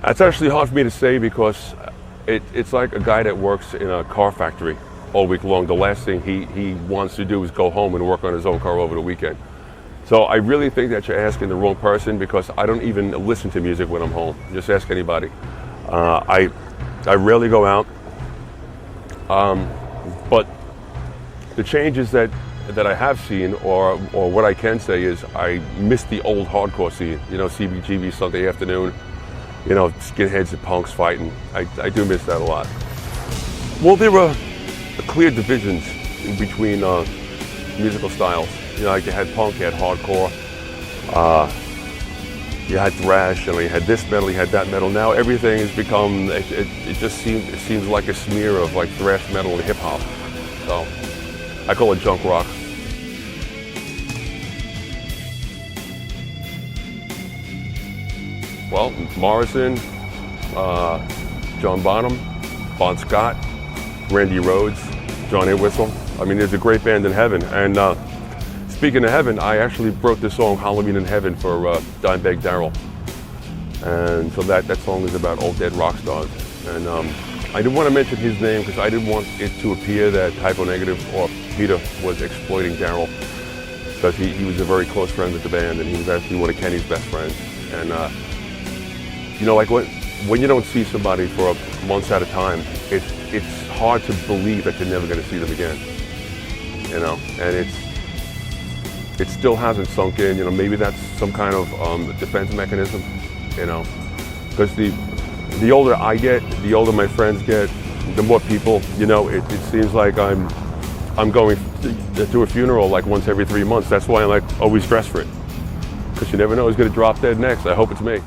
That's actually hard for me to say because it's like a guy that works in a car factory all week long. The last thing he wants to do is go home and work on his own car over the weekend. So I really think that you're asking the wrong person because I don't even listen to music when I'm home. Just ask anybody. I rarely go out, but the changes that I have seen, or what I can say is I miss the old hardcore scene. You know, CBGB Sunday afternoon. You know, skinheads and punks fighting. I do miss that a lot. Well, there were clear divisions in between musical styles. You know, like you had punk, you had hardcore, you had thrash, you had this metal, you had that metal. Now everything has become, it just seems like a smear of like thrash metal and hip hop. So I call it junk rock. Well, Morrison, John Bonham, Bon Scott, Randy Rhoads, John Entwistle. I mean, there's a great band in heaven. And speaking of heaven, I actually wrote this song, Halloween in Heaven, for Dimebag Darrell. And so that song is about old dead rock stars. And I didn't want to mention his name because I didn't want it to appear that Typo Negative or Peter was exploiting Darrell, because he was a very close friend with the band and he was actually one of Kenny's best friends. And you know, like when you don't see somebody for months at a time, it's hard to believe that you're never going to see them again. You know, and it still hasn't sunk in. You know, maybe that's some kind of defense mechanism. You know, because the older I get, the older my friends get, the more people. You know, it seems like I'm going to a funeral like once every 3 months. That's why I'm like always dressed for it, because you never know who's going to drop dead next. I hope it's me.